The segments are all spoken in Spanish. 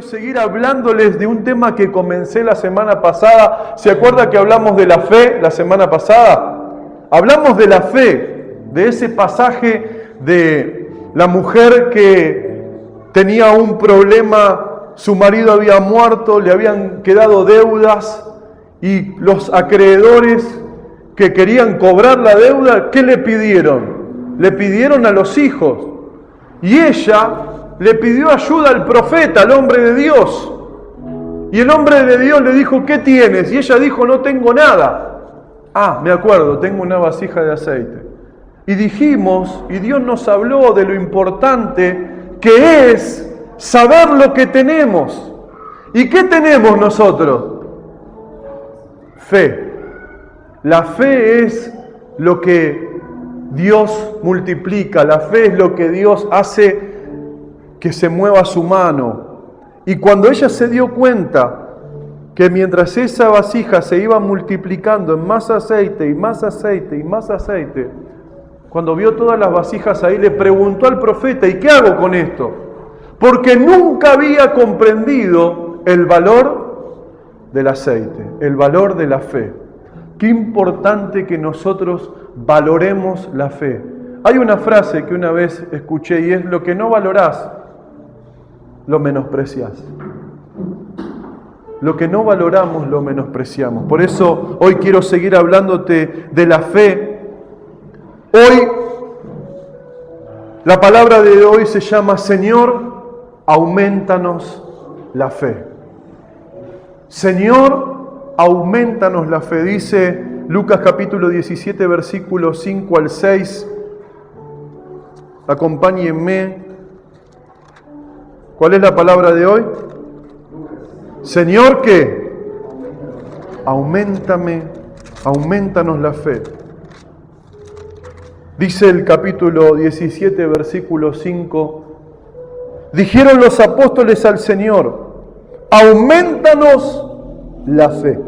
seguir hablándoles de un tema que comencé la semana pasada. ¿Se acuerda que hablamos de la fe la semana pasada? Hablamos de la fe, de ese pasaje de la mujer que tenía un problema, su marido había muerto, le habían quedado deudas y los acreedores que querían cobrar la deuda, ¿qué le pidieron? Le pidieron a los hijos y ella le pidió ayuda al profeta, al hombre de Dios. Y el hombre de Dios le dijo, ¿qué tienes? Y ella dijo, no tengo nada. Ah, me acuerdo, tengo una vasija de aceite. Y dijimos, y Dios nos habló de lo importante que es saber lo que tenemos. ¿Y qué tenemos nosotros? Fe. La fe es lo que Dios multiplica, la fe es lo que Dios hace que se mueva su mano. Y cuando ella se dio cuenta que mientras esa vasija se iba multiplicando en más aceite y más aceite y más aceite, cuando vio todas las vasijas ahí, le preguntó al profeta, ¿y qué hago con esto? Porque nunca había comprendido el valor del aceite, el valor de la fe. Qué importante que nosotros valoremos la fe. Hay una frase que una vez escuché y es: lo que no valorás, lo menospreciás. Lo que no valoramos, lo menospreciamos. Por eso hoy quiero seguir hablándote de la fe. Hoy, la palabra de hoy se llama: Señor, aumentanos la fe. Señor, aumentanos la fe. Dice Lucas capítulo 17, versículos 5 al 6. Acompáñenme. ¿Cuál es la palabra de hoy? Señor, ¿qué? Aumentanos la fe. Dice el capítulo 17, versículo 5. Dijeron los apóstoles al Señor: aumentanos la fe.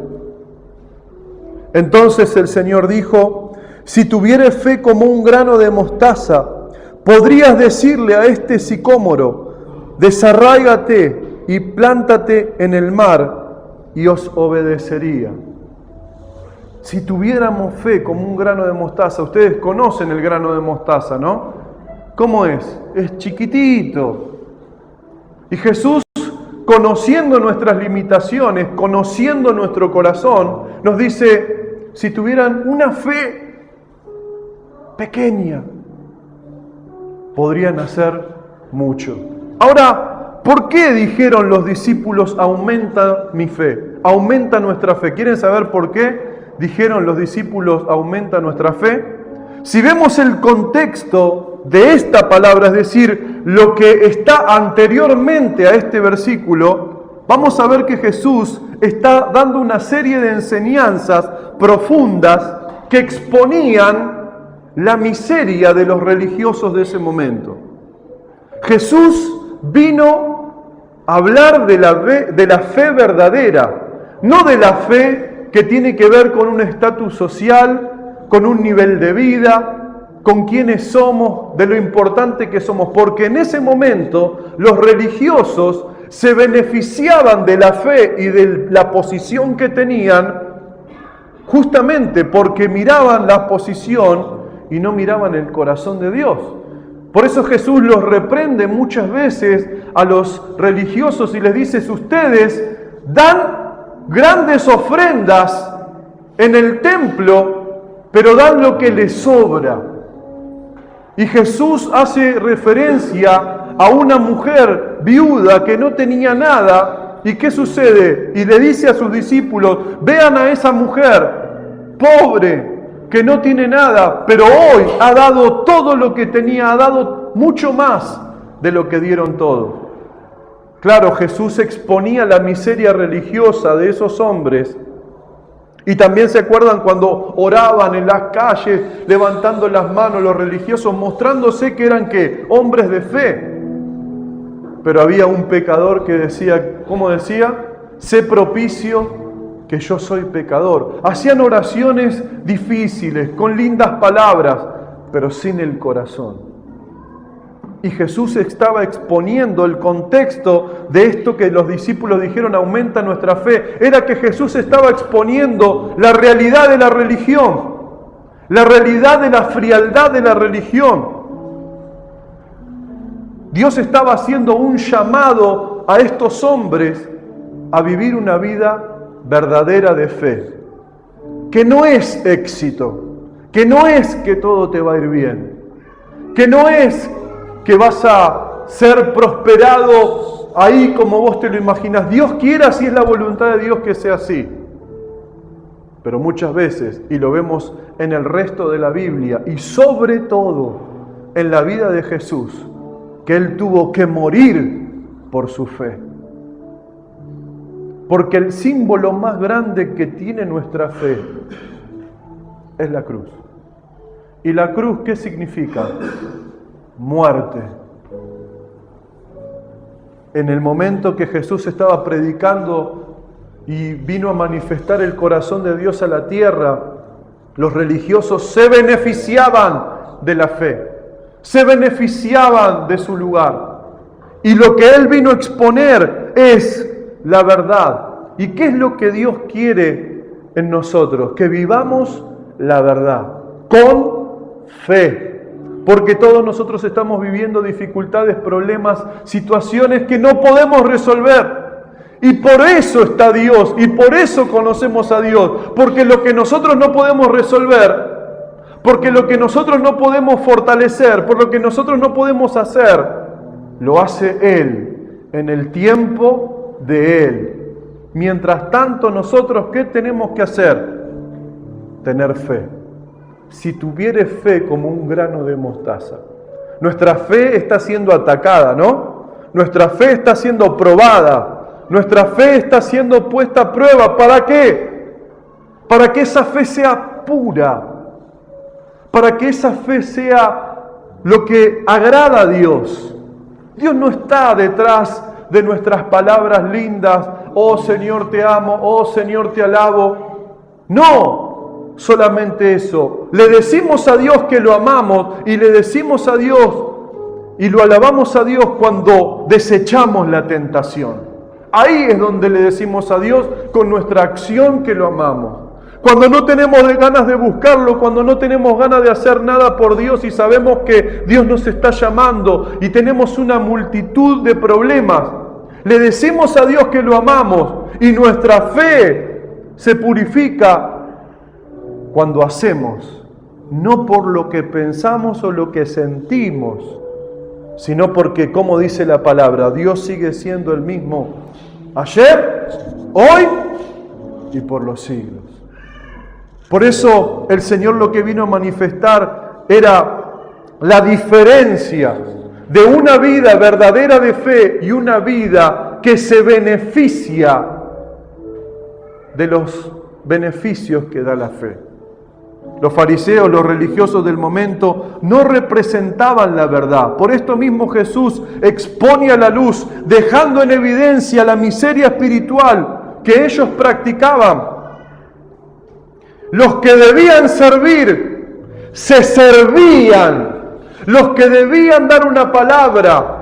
Entonces el Señor dijo: si tuvieres fe como un grano de mostaza, podrías decirle a este sicómoro: desarráigate y plántate en el mar, y os obedecería. Si tuviéramos fe como un grano de mostaza, ustedes conocen el grano de mostaza, ¿no? ¿Cómo es? Es chiquitito. Y Jesús, conociendo nuestras limitaciones, conociendo nuestro corazón, nos dice: si tuvieran una fe pequeña, podrían hacer mucho. Ahora, ¿por qué dijeron los discípulos: aumenta mi fe, aumenta nuestra fe? ¿Quieren saber por qué dijeron los discípulos: aumenta nuestra fe? Si vemos el contexto de esta palabra, es decir, lo que está anteriormente a este versículo, vamos a ver que Jesús está dando una serie de enseñanzas profundas que exponían la miseria de los religiosos de ese momento. Jesús vino a hablar de la fe verdadera, no de la fe que tiene que ver con un estatus social, con un nivel de vida, con quiénes somos, de lo importante que somos, porque en ese momento los religiosos se beneficiaban de la fe y de la posición que tenían justamente porque miraban la posición y no miraban el corazón de Dios. Por eso Jesús los reprende muchas veces a los religiosos y les dice: ustedes dan grandes ofrendas en el templo, pero dan lo que les sobra. Y Jesús hace referencia a una mujer viuda que no tenía nada. ¿Y qué sucede? Y le dice a sus discípulos: vean a esa mujer pobre, que no tiene nada, pero hoy ha dado todo lo que tenía, ha dado mucho más de lo que dieron todos. Claro, Jesús exponía la miseria religiosa de esos hombres. Y también se acuerdan cuando oraban en las calles, levantando las manos los religiosos, mostrándose que eran ¿qué? Hombres de fe. Pero había un pecador que decía, ¿cómo decía? Sé propicio, que yo soy pecador. Hacían oraciones difíciles, con lindas palabras, pero sin el corazón. y Jesús estaba exponiendo el contexto de esto que los discípulos dijeron, aumenta nuestra fe, era que Jesús estaba exponiendo la realidad de la religión, la realidad de la frialdad de la religión. Dios estaba haciendo un llamado a estos hombres a vivir una vida verdadera de fe, que no es éxito, que no es que todo te va a ir bien, que no es que vas a ser prosperado ahí como vos te lo imaginas. Dios quiera, si es la voluntad de Dios, que sea así. Pero muchas veces, y lo vemos en el resto de la Biblia, y sobre todo en la vida de Jesús, que Él tuvo que morir por su fe. Porque el símbolo más grande que tiene nuestra fe es la cruz. ¿Y la cruz qué significa? Muerte. En el momento que Jesús estaba predicando y vino a manifestar el corazón de Dios a la tierra, los religiosos se beneficiaban de la fe, se beneficiaban de su lugar. Y lo que Él vino a exponer es la verdad. ¿Y qué es lo que Dios quiere en nosotros? Que vivamos la verdad, con fe. Porque todos nosotros estamos viviendo dificultades, problemas, situaciones que no podemos resolver. Y por eso está Dios, y por eso conocemos a Dios. Porque lo que nosotros no podemos resolver, porque lo que nosotros no podemos fortalecer, por lo que nosotros no podemos hacer, lo hace Él en el tiempo de Él. Mientras tanto, nosotros, ¿qué tenemos que hacer? Tener fe. Si tuvieres fe como un grano de mostaza. Nuestra fe está siendo atacada, ¿no? Nuestra fe está siendo probada. Nuestra fe está siendo puesta a prueba. ¿Para qué? Para que esa fe sea pura. Para que esa fe sea lo que agrada a Dios. Dios no está detrás de nuestras palabras lindas. Oh Señor, te amo. Oh Señor, te alabo. No. Solamente eso. Le decimos a Dios que lo amamos y le decimos a Dios y lo alabamos a Dios cuando desechamos la tentación. Ahí es donde le decimos a Dios con nuestra acción que lo amamos. Cuando no tenemos ganas de buscarlo, cuando no tenemos ganas de hacer nada por Dios y sabemos que Dios nos está llamando y tenemos una multitud de problemas, le decimos a Dios que lo amamos y nuestra fe se purifica cuando hacemos, no por lo que pensamos o lo que sentimos, sino porque, como dice la palabra, Dios sigue siendo el mismo ayer, hoy y por los siglos. Por eso el Señor lo que vino a manifestar era la diferencia de una vida verdadera de fe y una vida que se beneficia de los beneficios que da la fe. Los fariseos, los religiosos del momento, no representaban la verdad. Por esto mismo Jesús expone a la luz, dejando en evidencia la miseria espiritual que ellos practicaban. Los que debían servir, se servían. Los que debían dar una palabra,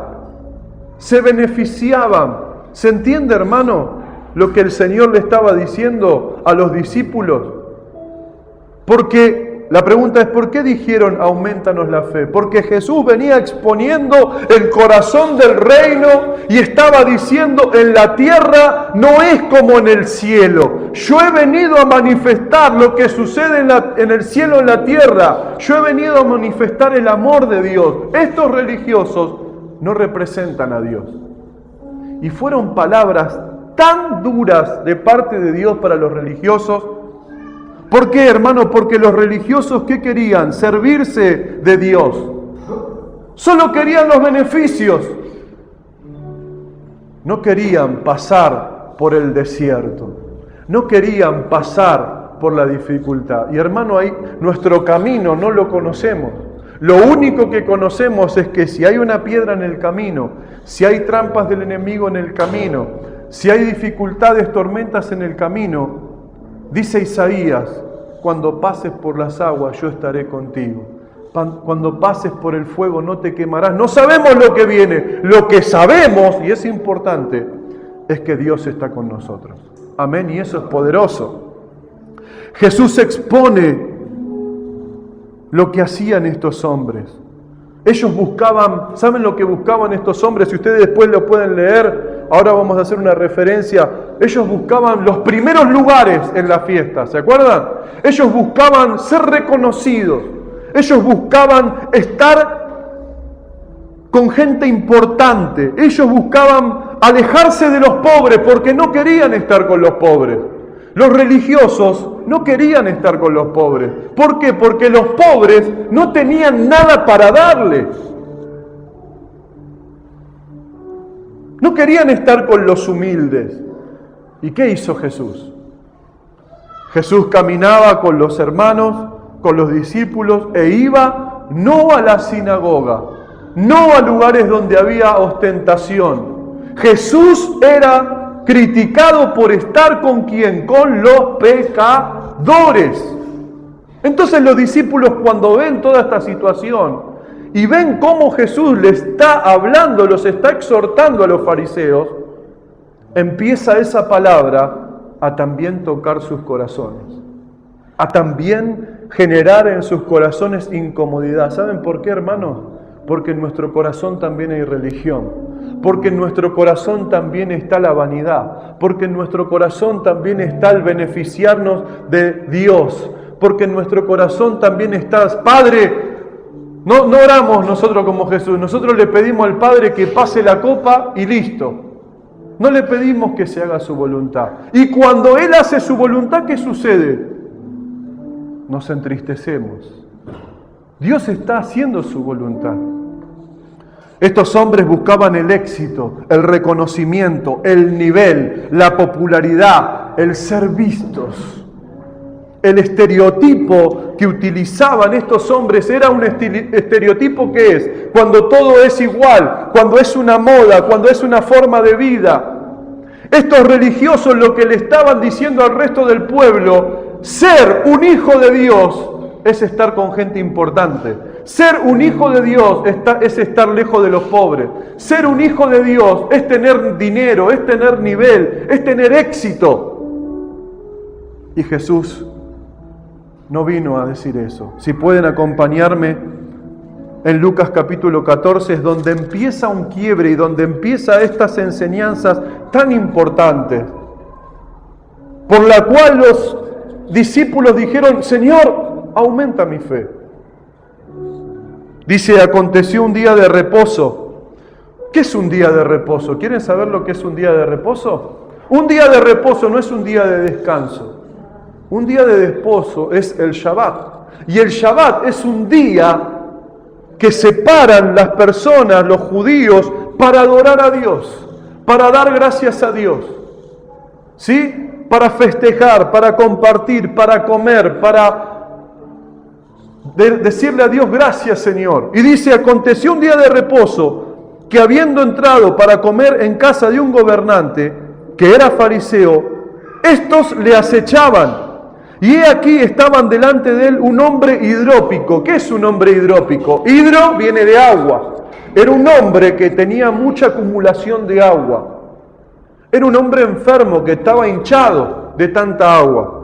se beneficiaban. ¿Se entiende, hermano, lo que el Señor le estaba diciendo a los discípulos? Porque la pregunta es, ¿por qué dijeron aumentanos la fe? Porque Jesús venía exponiendo el corazón del reino y estaba diciendo, en la tierra no es como en el cielo. Yo he venido a manifestar lo que sucede en el cielo, en la tierra. Yo he venido a manifestar el amor de Dios. Estos religiosos no representan a Dios. Y fueron palabras tan duras de parte de Dios para los religiosos. ¿Por qué, hermano? Porque los religiosos, ¿qué querían? Servirse de Dios. Solo querían los beneficios. No querían pasar por el desierto. No querían pasar por la dificultad. Y hermano, ahí nuestro camino no lo conocemos. Lo único que conocemos es que si hay una piedra en el camino, si hay trampas del enemigo en el camino, si hay dificultades, tormentas en el camino, dice Isaías, cuando pases por las aguas yo estaré contigo. cuando pases por el fuego no te quemarás. No sabemos lo que viene. Lo que sabemos, y es importante, es que Dios está con nosotros. Amén, y eso es poderoso. Jesús expone lo que hacían estos hombres. Ellos buscaban, ¿saben lo que buscaban estos hombres? Si ustedes después lo pueden leer, ahora vamos a hacer una referencia. Ellos buscaban los primeros lugares en la fiesta, ¿se acuerdan? Ellos buscaban ser reconocidos. Ellos buscaban estar con gente importante. Ellos buscaban alejarse de los pobres porque no querían estar con los pobres. Los religiosos no querían estar con los pobres. ¿Por qué? Porque los pobres no tenían nada para darles. No querían estar con los humildes. ¿Y qué hizo Jesús? Jesús caminaba con los hermanos, con los discípulos, e iba no a la sinagoga, no a lugares donde había ostentación. Jesús era criticado por estar ¿con quién? Con los pecadores. Entonces los discípulos, cuando ven toda esta situación y ven cómo Jesús le está hablando, los está exhortando a los fariseos, empieza esa palabra a también tocar sus corazones, a también generar en sus corazones incomodidad. ¿Saben por qué, hermanos? Porque en nuestro corazón también hay religión. Porque en nuestro corazón también está la vanidad. Porque en nuestro corazón también está el beneficiarnos de Dios. Porque en nuestro corazón también está, Padre, no oramos nosotros como Jesús. Nosotros le pedimos al Padre que pase la copa y listo. No le pedimos que se haga su voluntad. Y cuando Él hace su voluntad, ¿qué sucede? Nos entristecemos. Dios está haciendo su voluntad. Estos hombres buscaban el éxito, el reconocimiento, el nivel, la popularidad, el ser vistos. El estereotipo que utilizaban estos hombres era un estereotipo que es cuando todo es igual, cuando es una moda, cuando es una forma de vida. Estos religiosos lo que le estaban diciendo al resto del pueblo, ser un hijo de Dios es estar con gente importante. Ser un hijo de Dios es estar lejos de los pobres. Ser un hijo de Dios es tener dinero, es tener nivel, es tener éxito. Y Jesús no vino a decir eso. Si pueden acompañarme en Lucas capítulo 14, es donde empieza un quiebre y donde empieza estas enseñanzas tan importantes, por la cual los discípulos dijeron, Señor, aumenta mi fe. Dice, aconteció un día de reposo. ¿Qué es un día de reposo? ¿Quieren saber lo que es un día de reposo? Un día de reposo no es un día de descanso. Un día de reposo es el Shabbat. Y el Shabbat es un día que separan las personas, los judíos, para adorar a Dios, para dar gracias a Dios. ¿Sí? Para festejar, para compartir, para comer, para decirle a Dios gracias, Señor. Y dice, aconteció un día de reposo que habiendo entrado para comer en casa de un gobernante que era fariseo, estos le acechaban. Y he aquí estaban delante de él un hombre hidrópico. ¿Qué es un hombre hidrópico? Hidro viene de agua. Era un hombre que tenía mucha acumulación de agua. Era un hombre enfermo que estaba hinchado de tanta agua.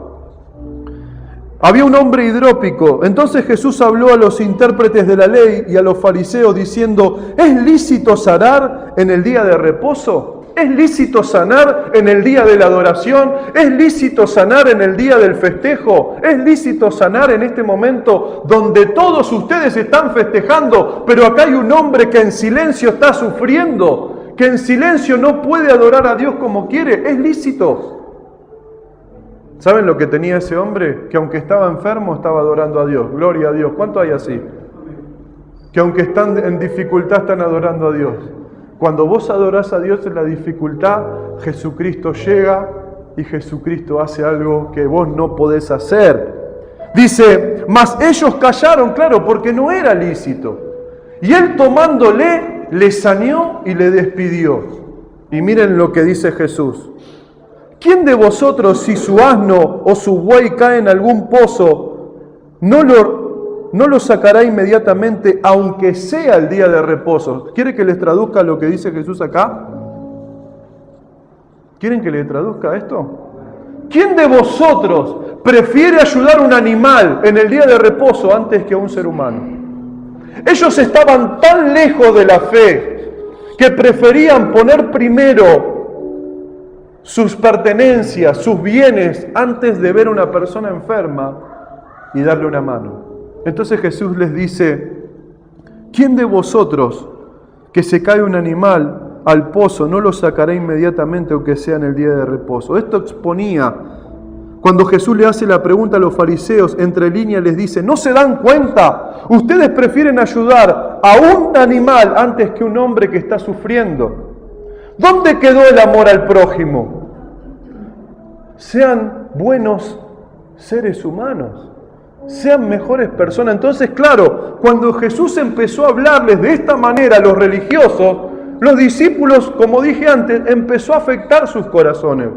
Había un hombre hidrópico. Entonces Jesús habló a los intérpretes de la ley y a los fariseos diciendo, ¿es lícito sanar en el día de reposo? ¿Es lícito sanar en el día de la adoración? ¿Es lícito sanar en el día del festejo? ¿Es lícito sanar en este momento donde todos ustedes están festejando, pero acá hay un hombre que en silencio está sufriendo, que en silencio no puede adorar a Dios como quiere? ¿Es lícito? ¿Saben lo que tenía ese hombre? Que aunque estaba enfermo, estaba adorando a Dios. Gloria a Dios. ¿Cuánto hay así? Que aunque están en dificultad, están adorando a Dios. Cuando vos adorás a Dios en la dificultad, Jesucristo llega y Jesucristo hace algo que vos no podés hacer. Dice, mas ellos callaron, claro, porque no era lícito. Y él tomándole, le saneó y le despidió. Y miren lo que dice Jesús. ¿Quién de vosotros, si su asno o su buey cae en algún pozo, no no lo sacará inmediatamente, aunque sea el día de reposo. ¿Quiere que les traduzca lo que dice Jesús acá? ¿Quieren que le traduzca esto? ¿Quién de vosotros prefiere ayudar a un animal en el día de reposo antes que a un ser humano? Ellos estaban tan lejos de la fe que preferían poner primero sus pertenencias, sus bienes, antes de ver a una persona enferma y darle una mano. Entonces Jesús les dice, ¿quién de vosotros que se cae un animal al pozo no lo sacará inmediatamente aunque sea en el día de reposo? Esto exponía, cuando Jesús le hace la pregunta a los fariseos, entre líneas les dice, ¿no se dan cuenta? Ustedes prefieren ayudar a un animal antes que un hombre que está sufriendo. ¿Dónde quedó el amor al prójimo? Sean buenos seres humanos, sean mejores personas. Entonces, claro, cuando Jesús empezó a hablarles de esta manera a los religiosos, los discípulos, como dije antes, empezó a afectar sus corazones.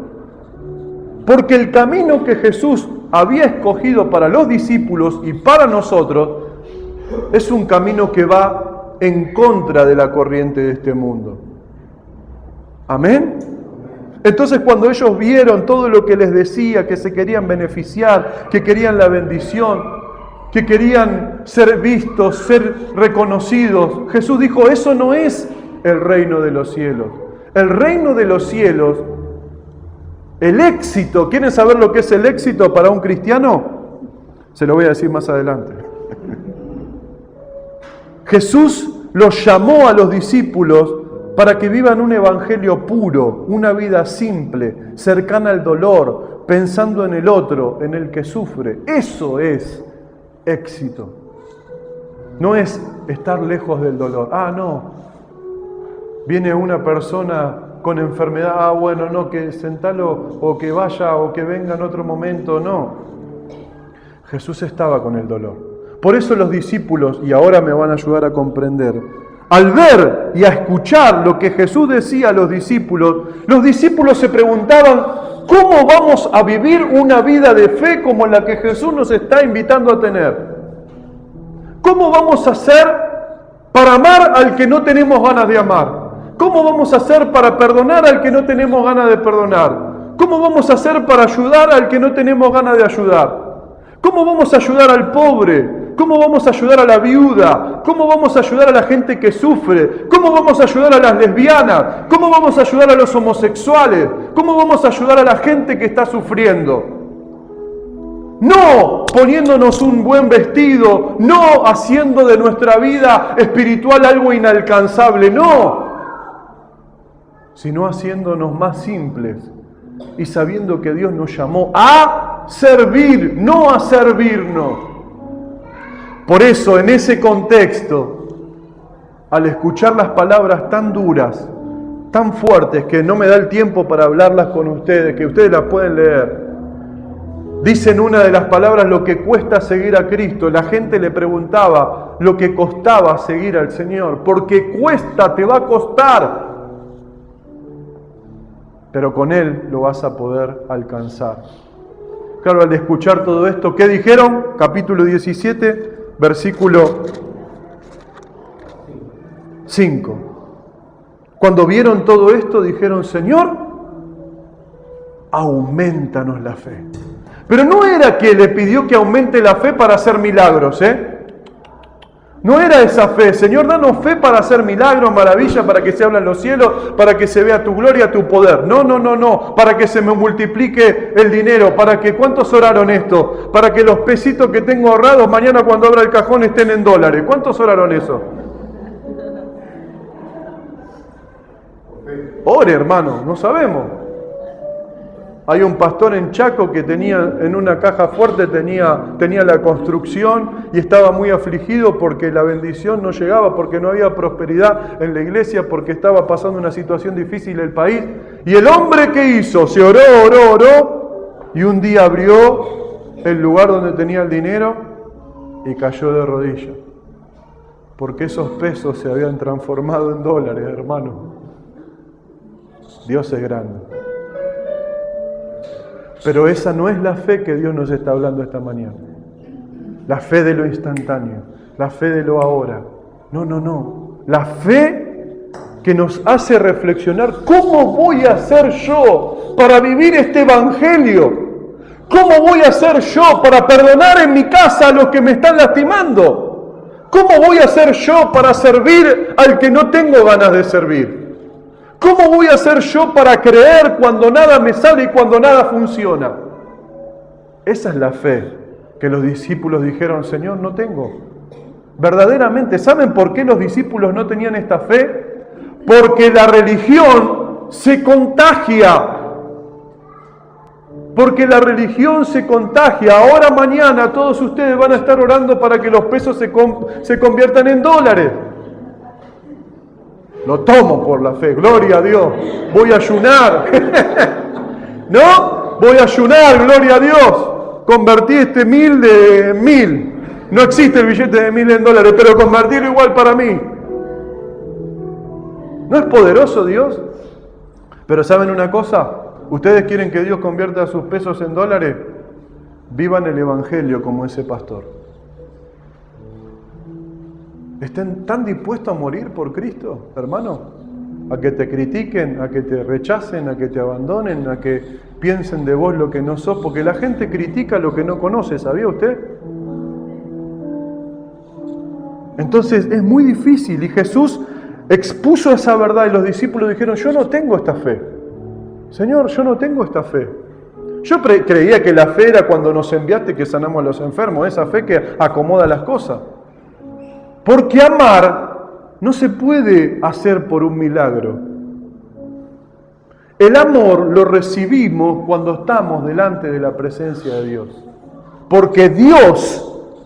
Porque el camino que Jesús había escogido para los discípulos y para nosotros es un camino que va en contra de la corriente de este mundo. ¿Amén? Entonces cuando ellos vieron todo lo que les decía, que se querían beneficiar, que querían la bendición, que querían ser vistos, ser reconocidos, Jesús dijo, eso no es el reino de los cielos. El reino de los cielos, el éxito, ¿quieren saber lo que es el éxito para un cristiano? Se lo voy a decir más adelante. Jesús los llamó a los discípulos para que vivan un evangelio puro, una vida simple, cercana al dolor, pensando en el otro, en el que sufre. Eso es éxito. No es estar lejos del dolor. No. Viene una persona con enfermedad, bueno, no, que sentalo o que vaya o que venga en otro momento. No. Jesús estaba con el dolor. Por eso los discípulos, y ahora me van a ayudar a comprender, al ver y a escuchar lo que Jesús decía a los discípulos se preguntaban, ¿cómo vamos a vivir una vida de fe como la que Jesús nos está invitando a tener? ¿Cómo vamos a hacer para amar al que no tenemos ganas de amar? ¿Cómo vamos a hacer para perdonar al que no tenemos ganas de perdonar? ¿Cómo vamos a hacer para ayudar al que no tenemos ganas de ayudar? ¿Cómo vamos a ayudar al pobre? ¿Cómo vamos a ayudar a la viuda? ¿Cómo vamos a ayudar a la gente que sufre? ¿Cómo vamos a ayudar a las lesbianas? ¿Cómo vamos a ayudar a los homosexuales? ¿Cómo vamos a ayudar a la gente que está sufriendo? No poniéndonos un buen vestido, no haciendo de nuestra vida espiritual algo inalcanzable, no, sino haciéndonos más simples y sabiendo que Dios nos llamó a servir, no a servirnos. Por eso, en ese contexto, al escuchar las palabras tan duras, tan fuertes, que no me da el tiempo para hablarlas con ustedes, que ustedes las pueden leer, dicen una de las palabras, lo que cuesta seguir a Cristo. La gente le preguntaba lo que costaba seguir al Señor, porque cuesta, te va a costar, pero con Él lo vas a poder alcanzar. Claro, al escuchar todo esto, ¿qué dijeron? Capítulo 17, versículo 5. Cuando vieron todo esto, dijeron, Señor, aumentanos la fe. Pero no era que le pidió que aumente la fe para hacer milagros, No era esa fe. Señor, danos fe para hacer milagros, maravillas, para que se abran los cielos, para que se vea tu gloria, tu poder. No. Para que se me multiplique el dinero, para que, ¿cuántos oraron esto? Para que los pesitos que tengo ahorrados mañana cuando abra el cajón estén en dólares. ¿Cuántos oraron eso? Ore, hermano, no sabemos. Hay un pastor en Chaco que tenía en una caja fuerte, tenía la construcción y estaba muy afligido porque la bendición no llegaba, porque no había prosperidad en la iglesia, porque estaba pasando una situación difícil el país. Y el hombre, ¿qué hizo? Se oró y un día abrió el lugar donde tenía el dinero y cayó de rodillas. Porque esos pesos se habían transformado en dólares, hermano. Dios es grande. Pero esa no es la fe que Dios nos está hablando esta mañana. la fe de lo instantáneo, la fe de lo ahora. No. La fe que nos hace reflexionar, ¿cómo voy a hacer yo para vivir este evangelio? ¿Cómo voy a hacer yo para perdonar en mi casa a los que me están lastimando? ¿Cómo voy a hacer yo para servir al que no tengo ganas de servir? ¿Cómo voy a hacer yo para creer cuando nada me sale y cuando nada funciona? Esa es la fe que los discípulos dijeron, Señor, no tengo. Verdaderamente, ¿saben por qué los discípulos no tenían esta fe? Porque la religión se contagia. Porque la religión se contagia. Ahora, mañana, todos ustedes van a estar orando para que los pesos se conviertan en dólares. Lo tomo por la fe, gloria a Dios. Voy a ayunar. ¿No? Voy a ayunar, gloria a Dios. Convertí este 1000 de 1000. No existe el billete de 1000 en dólares, pero convertirlo igual para mí. ¿No es poderoso Dios? Pero ¿saben una cosa? ¿Ustedes quieren que Dios convierta sus pesos en dólares? Vivan el Evangelio como ese pastor. ¿Estén tan dispuestos a morir por Cristo, hermano? A que te critiquen, a que te rechacen, a que te abandonen, a que piensen de vos lo que no sos, porque la gente critica lo que no conoce, ¿sabía usted? Entonces es muy difícil, y Jesús expuso esa verdad y los discípulos dijeron, yo no tengo esta fe. Señor, yo no tengo esta fe. Yo creía que la fe era cuando nos enviaste que sanamos a los enfermos, esa fe que acomoda las cosas. Porque amar no se puede hacer por un milagro. El amor lo recibimos cuando estamos delante de la presencia de Dios. Porque Dios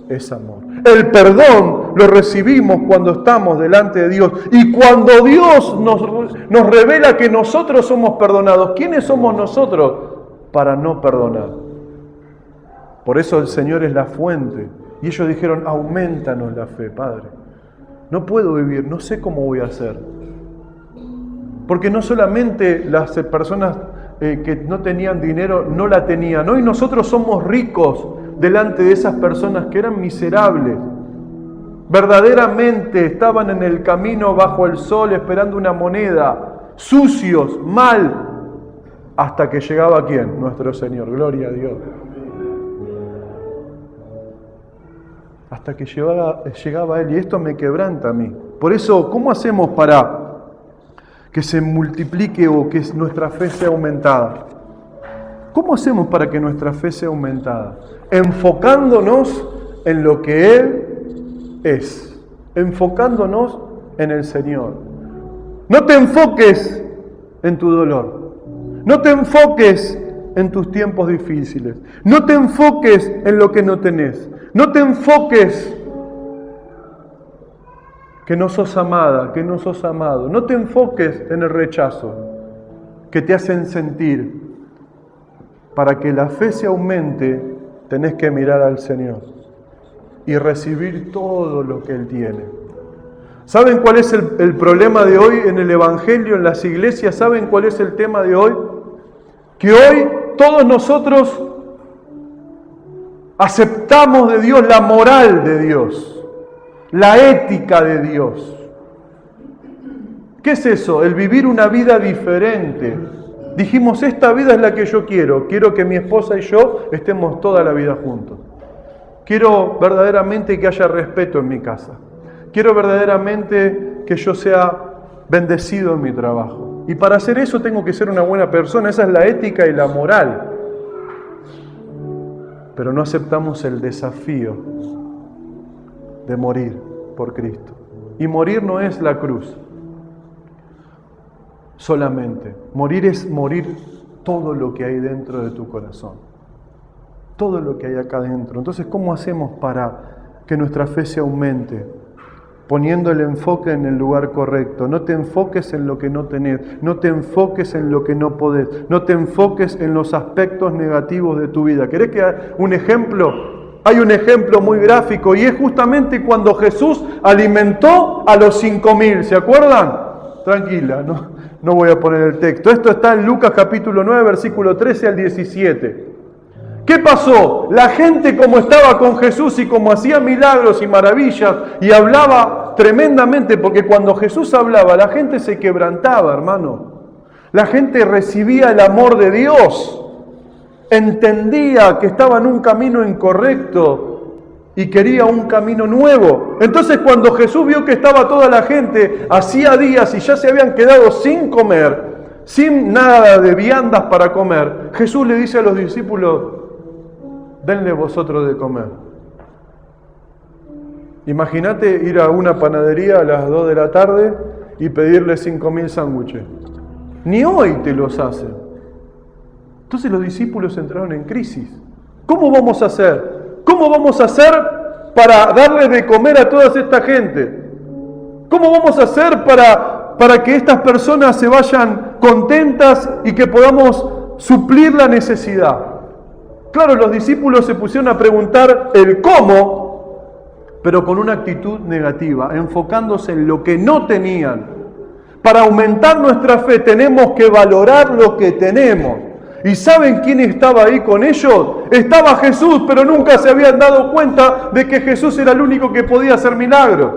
es amor. El perdón lo recibimos cuando estamos delante de Dios. Y cuando Dios nos revela que nosotros somos perdonados, ¿quiénes somos nosotros para no perdonar? Por eso el Señor es la fuente. Y ellos dijeron, aumentanos la fe, Padre. No puedo vivir, no sé cómo voy a hacer. Porque no solamente las personas que no tenían dinero no la tenían. Hoy nosotros somos ricos delante de esas personas que eran miserables. Verdaderamente estaban en el camino bajo el sol esperando una moneda, sucios, mal, hasta que llegaba ¿quién? Nuestro Señor, gloria a Dios. Hasta que llegaba Él, y esto me quebranta a mí. Por eso, ¿cómo hacemos para que se multiplique o que nuestra fe sea aumentada? ¿Cómo hacemos para que nuestra fe sea aumentada? Enfocándonos en lo que Él es, enfocándonos en el Señor. No te enfoques en tu dolor, no te enfoques en tus tiempos difíciles, no te enfoques en lo que no tenés, no te enfoques que no sos amada, que no sos amado, no te enfoques en el rechazo que te hacen sentir. Para que la fe se aumente, tenés que mirar al Señor y recibir todo lo que Él tiene. ¿Saben cuál es el problema de hoy en el Evangelio, en las iglesias? ¿Saben cuál es el tema de hoy? Que hoy todos nosotros aceptamos de Dios la moral de Dios, la ética de Dios. ¿Qué es eso? El vivir una vida diferente. Dijimos, esta vida es la que yo quiero. Quiero que mi esposa y yo estemos toda la vida juntos. Quiero verdaderamente que haya respeto en mi casa. Quiero verdaderamente que yo sea bendecido en mi trabajo. Y para hacer eso tengo que ser una buena persona. Esa es la ética y la moral. Pero no aceptamos el desafío de morir por Cristo. Y morir no es la cruz solamente. Morir es morir todo lo que hay dentro de tu corazón. Todo lo que hay acá dentro. Entonces, ¿cómo hacemos para que nuestra fe se aumente? Poniendo el enfoque en el lugar correcto. No te enfoques en lo que no tenés. No te enfoques en lo que no podés. No te enfoques en los aspectos negativos de tu vida. ¿Querés que haga un ejemplo? Hay un ejemplo muy gráfico y es justamente cuando Jesús alimentó a los 5.000. ¿Se acuerdan? Tranquila, no voy a poner el texto. Esto está en Lucas capítulo 9, versículo 13 al 17. ¿Qué pasó? La gente, como estaba con Jesús y como hacía milagros y maravillas y hablaba tremendamente, porque cuando Jesús hablaba la gente se quebrantaba, hermano. La gente recibía el amor de Dios, entendía que estaba en un camino incorrecto y quería un camino nuevo. Entonces cuando Jesús vio que estaba toda la gente, hacía días y ya se habían quedado sin comer, sin nada de viandas para comer, Jesús le dice a los discípulos: denle vosotros de comer. Imagínate ir a una panadería a las 2 de la tarde y pedirle 5.000 sándwiches. Ni hoy te los hacen. Entonces los discípulos entraron en crisis. ¿Cómo vamos a hacer? ¿Cómo vamos a hacer para darle de comer a toda esta gente? ¿Cómo vamos a hacer para que estas personas se vayan contentas y que podamos suplir la necesidad? Claro, los discípulos se pusieron a preguntar el cómo, pero con una actitud negativa, enfocándose en lo que no tenían. Para aumentar nuestra fe tenemos que valorar lo que tenemos. ¿Y saben quién estaba ahí con ellos? Estaba Jesús, pero nunca se habían dado cuenta de que Jesús era el único que podía hacer milagros.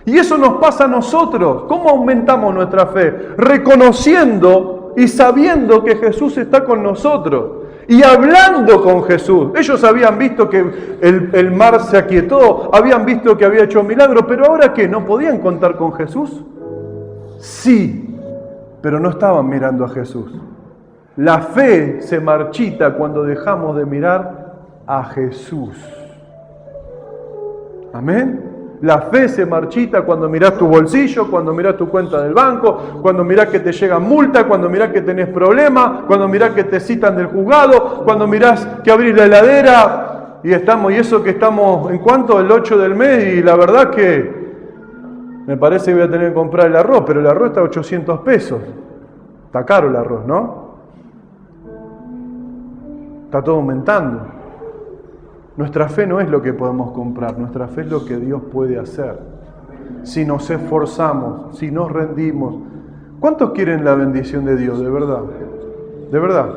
Y eso nos pasa a nosotros. ¿Cómo aumentamos nuestra fe? Reconociendo y sabiendo que Jesús está con nosotros. Y hablando con Jesús. Ellos habían visto que el mar se aquietó, habían visto que había hecho milagros, pero ahora ¿qué? ¿No podían contar con Jesús? Sí, pero no estaban mirando a Jesús. La fe se marchita cuando dejamos de mirar a Jesús. Amén. La fe se marchita cuando mirás tu bolsillo, cuando mirás tu cuenta del banco, cuando mirás que te llegan multas, cuando mirás que tenés problemas, cuando mirás que te citan del juzgado, cuando mirás que abrís la heladera y eso que estamos, ¿en cuánto? El 8 del mes, y la verdad que me parece que voy a tener que comprar el arroz, pero el arroz está a 800 pesos. Está caro el arroz, ¿no? Está todo aumentando. Nuestra fe no es lo que podemos comprar, nuestra fe es lo que Dios puede hacer. Si nos esforzamos, si nos rendimos. ¿Cuántos quieren la bendición de Dios, de verdad? ¿De verdad?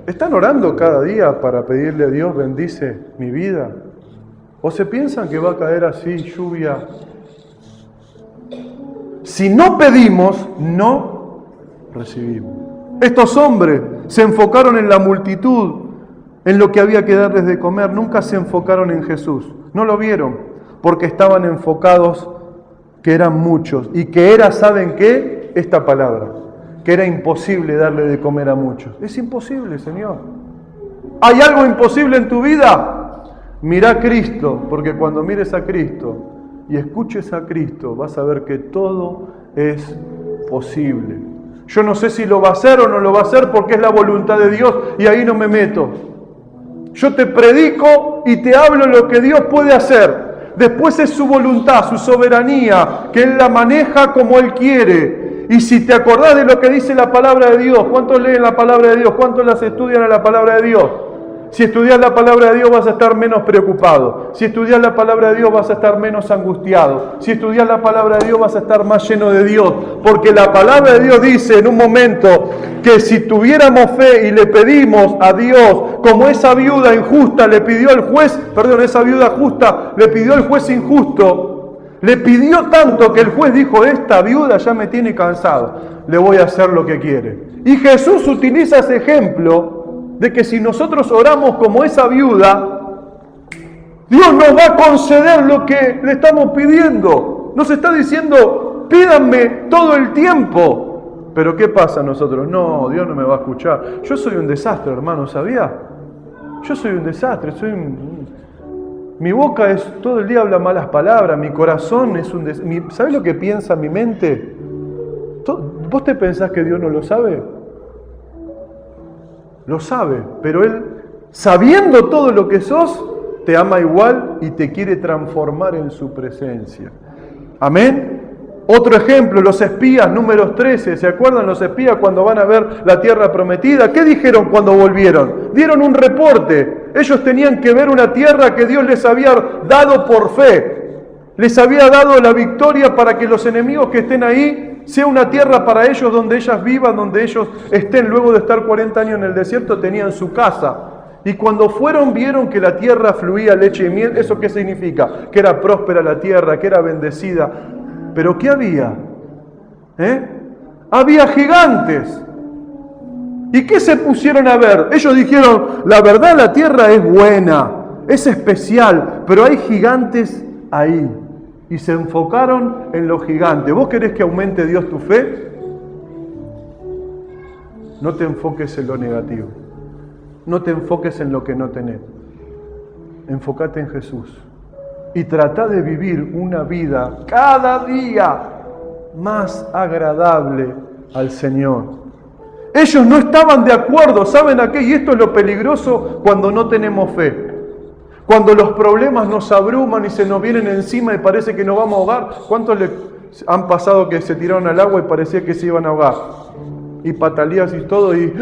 ¿Están orando cada día para pedirle a Dios, bendice mi vida? ¿O se piensan que va a caer así lluvia? Si no pedimos, no recibimos. Estos hombres se enfocaron en la multitud, en lo que había que darles de comer, nunca se enfocaron en Jesús. No lo vieron, porque estaban enfocados que eran muchos y que era, ¿saben qué? Esta palabra, que era imposible darle de comer a muchos. Es imposible, Señor. ¿Hay algo imposible en tu vida? Mira a Cristo, porque cuando mires a Cristo y escuches a Cristo, vas a ver que todo es posible. Yo no sé si lo va a hacer o no lo va a hacer porque es la voluntad de Dios y ahí no me meto. Yo te predico y te hablo lo que Dios puede hacer. Después es su voluntad, su soberanía, que Él la maneja como Él quiere. Y si te acordás de lo que dice la palabra de Dios, ¿cuántos leen la palabra de Dios? ¿Cuántos las estudian a la palabra de Dios? Si estudias la palabra de Dios vas a estar menos preocupado. Si estudias la palabra de Dios vas a estar menos angustiado. Si estudias la palabra de Dios vas a estar más lleno de Dios. Porque la palabra de Dios dice en un momento que si tuviéramos fe y le pedimos a Dios, como esa viuda injusta le pidió al juez, esa viuda justa le pidió al juez injusto, le pidió tanto que el juez dijo, esta viuda ya me tiene cansado, le voy a hacer lo que quiere. Y Jesús utiliza ese ejemplo de que si nosotros oramos como esa viuda, Dios nos va a conceder lo que le estamos pidiendo. Nos está diciendo, pídanme todo el tiempo. Pero ¿qué pasa a nosotros? No, Dios no me va a escuchar. Yo soy un desastre, hermano, ¿sabía? Yo soy un desastre, mi boca es todo el día habla malas palabras, mi corazón es un desastre. ¿Sabes lo que piensa mi mente? ¿Vos te pensás que Dios no lo sabe? Lo sabe, pero Él, sabiendo todo lo que sos, te ama igual y te quiere transformar en su presencia. Amén. Otro ejemplo, los espías, Números 13. ¿Se acuerdan los espías cuando van a ver la tierra prometida? ¿Qué dijeron cuando volvieron? Dieron un reporte. Ellos tenían que ver una tierra que Dios les había dado por fe. Les había dado la victoria para que los enemigos que estén ahí sea una tierra para ellos donde ellas vivan, donde ellos estén. Luego de estar 40 años en el desierto tenían su casa. Y cuando fueron, vieron que la tierra fluía leche y miel. ¿Eso qué significa? Que era próspera la tierra, que era bendecida. ¿Pero qué había? Había gigantes. ¿Y qué se pusieron a ver? Ellos dijeron, la verdad la tierra es buena, es especial, pero hay gigantes ahí. Y se enfocaron en los gigantes. ¿Vos querés que aumente Dios tu fe? No te enfoques en lo negativo. No te enfoques en lo que no tenés. Enfócate en Jesús. Y trata de vivir una vida cada día más agradable al Señor. Ellos no estaban de acuerdo, ¿saben a qué? Y esto es lo peligroso cuando no tenemos fe. Cuando los problemas nos abruman y se nos vienen encima y parece que nos vamos a ahogar. ¿Cuántos le han pasado que se tiraron al agua y parecía que se iban a ahogar? Y pataleas y todo y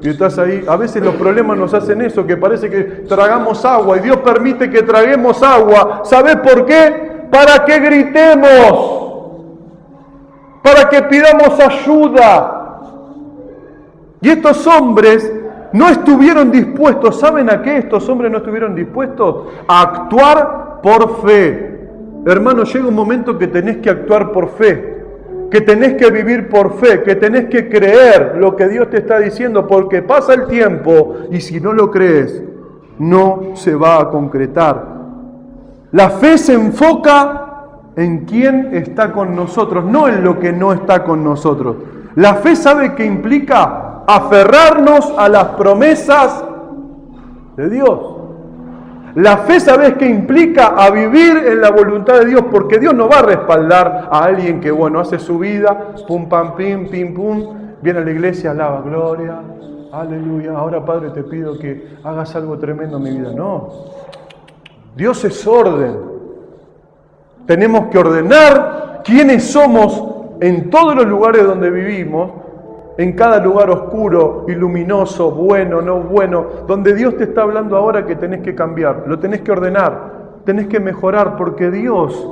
estás ahí. A veces los problemas nos hacen eso, que parece que tragamos agua y Dios permite que traguemos agua. ¿Sabes por qué? Para que gritemos, para que pidamos ayuda. Y estos hombres no estuvieron dispuestos. ¿Saben a qué estos hombres no estuvieron dispuestos? A actuar por fe. Hermano, llega un momento que tenés que actuar por fe. Que tenés que vivir por fe, que tenés que creer lo que Dios te está diciendo, porque pasa el tiempo y si no lo crees, no se va a concretar. La fe se enfoca en quién está con nosotros, no en lo que no está con nosotros. La fe, ¿sabe qué implica? Aferrarnos a las promesas de Dios. La fe, ¿sabes qué implica? A vivir en la voluntad de Dios, porque Dios no va a respaldar a alguien que, hace su vida, pum, pam, pim, pim, pum, viene a la iglesia, alaba, gloria, aleluya, ahora Padre te pido que hagas algo tremendo en mi vida. No, Dios es orden. Tenemos que ordenar quiénes somos en todos los lugares donde vivimos, en cada lugar oscuro y luminoso, bueno, no bueno, donde Dios te está hablando ahora que tenés que cambiar, lo tenés que ordenar, tenés que mejorar, porque Dios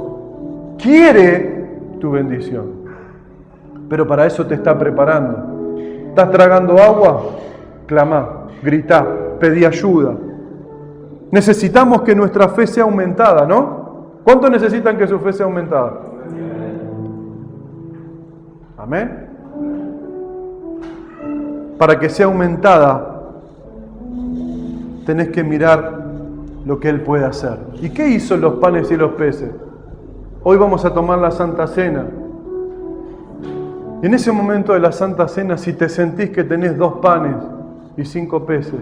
quiere tu bendición. Pero para eso te está preparando. ¿Estás tragando agua? Clamá, gritá, pedí ayuda. Necesitamos que nuestra fe sea aumentada, ¿no? ¿Cuántos necesitan que su fe sea aumentada? Amén. Para que sea aumentada, tenés que mirar lo que Él puede hacer. ¿Y qué hizo los panes y los peces? Hoy vamos a tomar la Santa Cena. Y en ese momento de la Santa Cena, si te sentís que tenés 2 panes y 5 peces,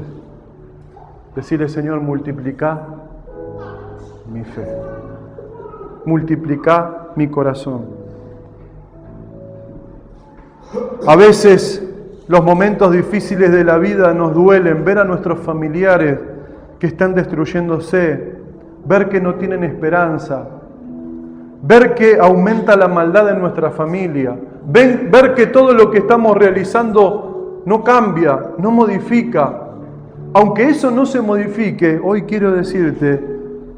decirle, Señor, multiplicá mi fe. Multiplicá mi corazón. A veces los momentos difíciles de la vida nos duelen, ver a nuestros familiares que están destruyéndose, ver que no tienen esperanza, ver que aumenta la maldad en nuestra familia, ver que todo lo que estamos realizando no cambia, no modifica. Aunque eso no se modifique, hoy quiero decirte,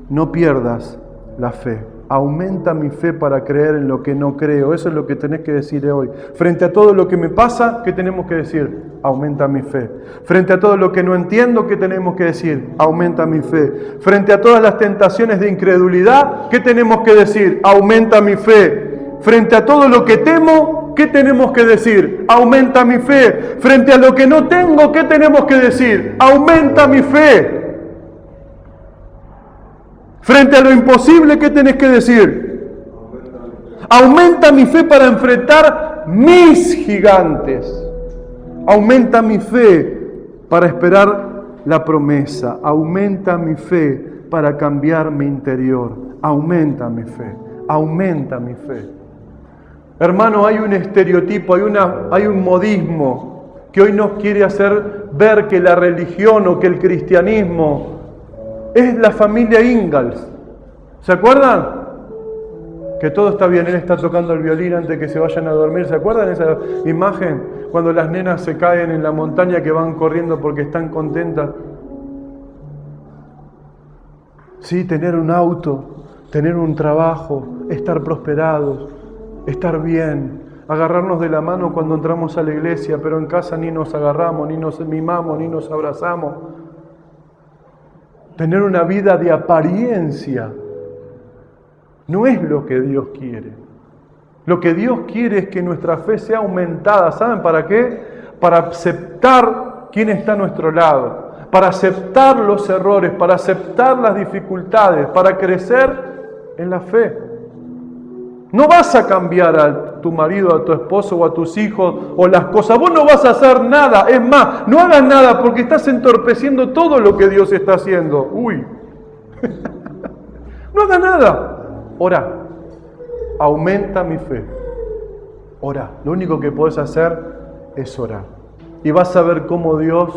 no pierdas la fe. Aumenta mi fe para creer en lo que no creo. Eso es lo que tenés que decir hoy. Frente a todo lo que me pasa, ¿qué tenemos que decir? Aumenta mi fe. Frente a todo lo que no entiendo, ¿qué tenemos que decir? Aumenta mi fe. Frente a todas las tentaciones de incredulidad, ¿qué tenemos que decir? Aumenta mi fe. Frente a todo lo que temo, ¿qué tenemos que decir? Aumenta mi fe. Frente a lo que no tengo, ¿qué tenemos que decir? Aumenta mi fe. Frente a lo imposible, ¿qué tenés que decir? Aumenta mi fe para enfrentar mis gigantes. Aumenta mi fe para esperar la promesa. Aumenta mi fe para cambiar mi interior. Aumenta mi fe. Aumenta mi fe. Hermano, hay un estereotipo, hay un modismo que hoy nos quiere hacer ver que la religión o que el cristianismo es la familia Ingalls. ¿Se acuerdan? Que todo está bien, él está tocando el violín antes de que se vayan a dormir. ¿Se acuerdan esa imagen? Cuando las nenas se caen en la montaña que van corriendo porque están contentas. Sí, tener un auto, tener un trabajo, estar prosperados, estar bien, agarrarnos de la mano cuando entramos a la iglesia, pero en casa ni nos agarramos, ni nos mimamos, ni nos abrazamos. tener una vida de apariencia, no es lo que Dios quiere. Lo que Dios quiere es que nuestra fe sea aumentada. ¿Saben para qué? Para aceptar quién está a nuestro lado, para aceptar los errores, para aceptar las dificultades, para crecer en la fe. No vas a cambiar a tu marido, a tu esposo o a tus hijos o las cosas. Vos no vas a hacer nada. Es más, no hagas nada porque estás entorpeciendo todo lo que Dios está haciendo. Uy. No hagas nada. Orá. Aumenta mi fe. Orá. Lo único que podés hacer es orar. Y vas a ver cómo Dios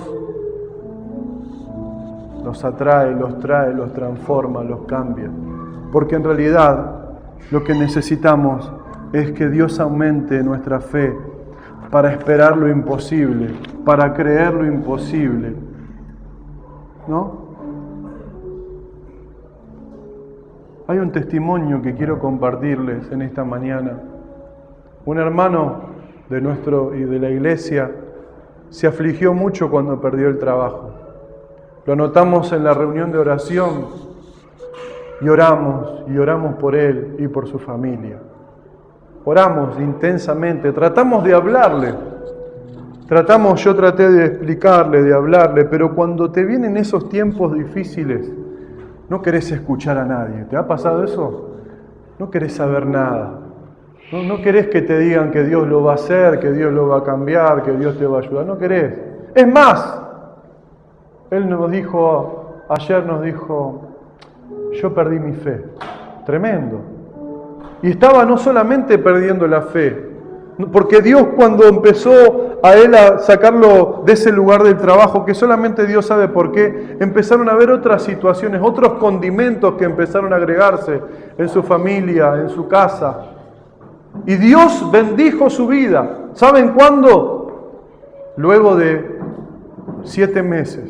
los atrae, los trae, los transforma, los cambia. Porque en realidad lo que necesitamos es que Dios aumente nuestra fe para esperar lo imposible, para creer lo imposible. ¿No? Hay un testimonio que quiero compartirles en esta mañana. Un hermano de nuestro y de la iglesia se afligió mucho cuando perdió el trabajo. Lo notamos en la reunión de oración y oramos por él y por su familia. Oramos intensamente, tratamos de hablarle. Yo traté de explicarle, de hablarle, pero cuando te vienen esos tiempos difíciles, no querés escuchar a nadie. ¿Te ha pasado eso? No querés saber nada. No querés que te digan que Dios lo va a hacer, que Dios lo va a cambiar, que Dios te va a ayudar. No querés. Es más, él ayer nos dijo, yo perdí mi fe. Tremendo. Y estaba no solamente perdiendo la fe, porque Dios cuando empezó a él a sacarlo de ese lugar del trabajo, que solamente Dios sabe por qué, empezaron a haber otras situaciones, otros condimentos que empezaron a agregarse en su familia, en su casa. Y Dios bendijo su vida. ¿Saben cuándo? Luego de 7 meses,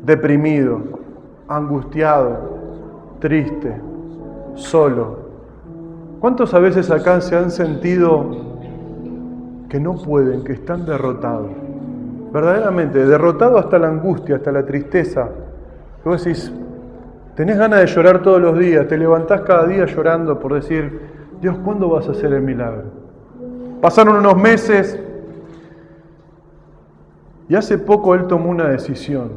deprimido, angustiado, triste, solo. ¿Cuántos a veces acá se han sentido que no pueden, que están derrotados? Verdaderamente, derrotado hasta la angustia, hasta la tristeza. Y vos decís, tenés ganas de llorar todos los días, te levantás cada día llorando por decir, Dios, ¿cuándo vas a hacer el milagro? Pasaron unos meses y hace poco él tomó una decisión.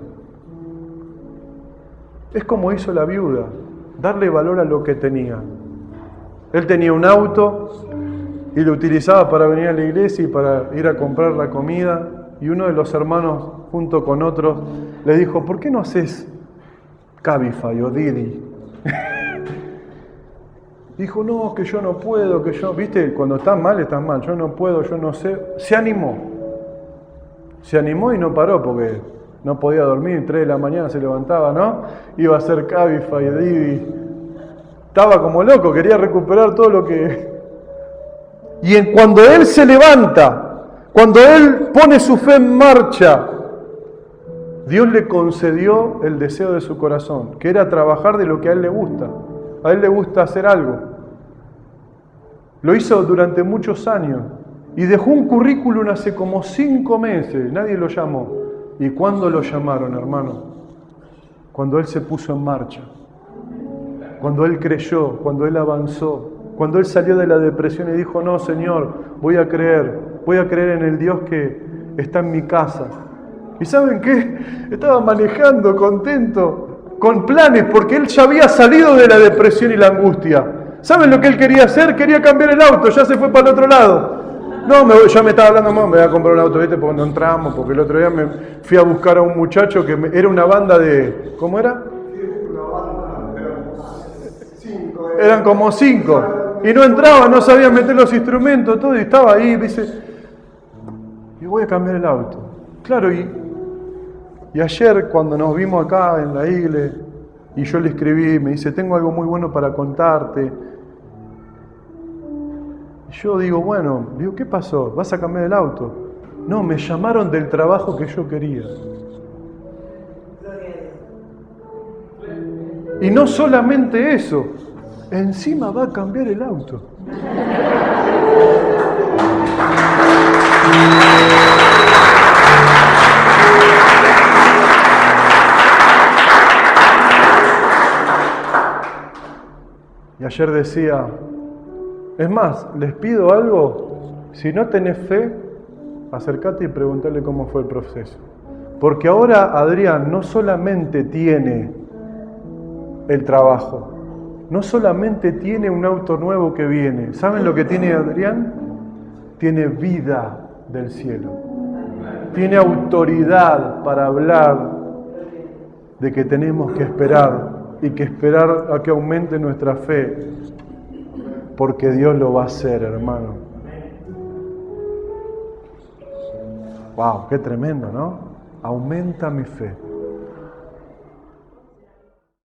Es como hizo la viuda, darle valor a lo que tenía. Él tenía un auto y lo utilizaba para venir a la iglesia y para ir a comprar la comida. Y uno de los hermanos, junto con otros, le dijo, ¿por qué no haces Cabify o Didi? Dijo, no, que yo no puedo, viste, cuando estás mal, yo no puedo, yo no sé. Se animó y no paró porque no podía dormir, 3 de la mañana se levantaba, ¿no? Iba a hacer Cabify, Didi. Estaba como loco, quería recuperar todo lo que... Y cuando él se levanta, cuando él pone su fe en marcha, Dios le concedió el deseo de su corazón, que era trabajar de lo que a él le gusta. A él le gusta hacer algo. Lo hizo durante muchos años y dejó un currículum hace como 5 meses. Nadie lo llamó. ¿Y cuándo lo llamaron, hermano? Cuando él se puso en marcha. Cuando él creyó, cuando él avanzó, cuando él salió de la depresión y dijo, no, Señor, voy a creer en el Dios que está en mi casa. ¿Y saben qué? Estaba manejando contento, con planes, porque él ya había salido de la depresión y la angustia. ¿Saben lo que él quería hacer? Quería cambiar el auto, ya se fue para el otro lado. No, ya me estaba hablando, me voy a comprar un auto, ¿viste? Porque no entramos, porque el otro día me fui a buscar a un muchacho que era una banda de... ¿Cómo era? Eran como 5. Y no entraban, no sabían meter los instrumentos, todo, y estaba ahí, dice, y voy a cambiar el auto. Claro, y ayer cuando nos vimos acá en la iglesia, y yo le escribí, me dice, tengo algo muy bueno para contarte. Y yo digo, ¿qué pasó? ¿Vas a cambiar el auto? No, me llamaron del trabajo que yo quería. Y no solamente eso, encima va a cambiar el auto. Y ayer decía, es más, les pido algo, si no tenés fe, acércate y pregúntale cómo fue el proceso. Porque ahora Adrián no solamente tiene el trabajo, no solamente tiene un auto nuevo que viene. ¿Saben lo que tiene Adrián? Tiene vida del cielo. Tiene autoridad para hablar de que tenemos que esperar y que esperar a que aumente nuestra fe, porque Dios lo va a hacer, hermano. Wow, qué tremendo, ¿no? Aumenta mi fe.